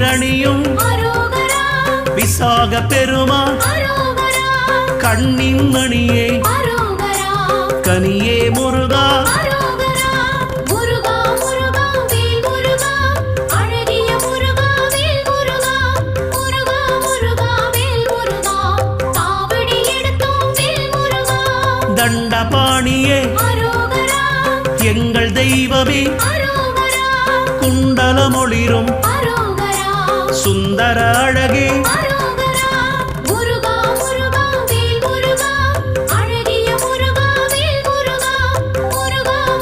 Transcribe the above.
நீரணியும் விசாக பெருமான் கண்ணின் மணியே கனியே முருகா தண்டபாணியே எங்கள் தெய்வமே குண்டலமொளிரும் சுந்தர அழகே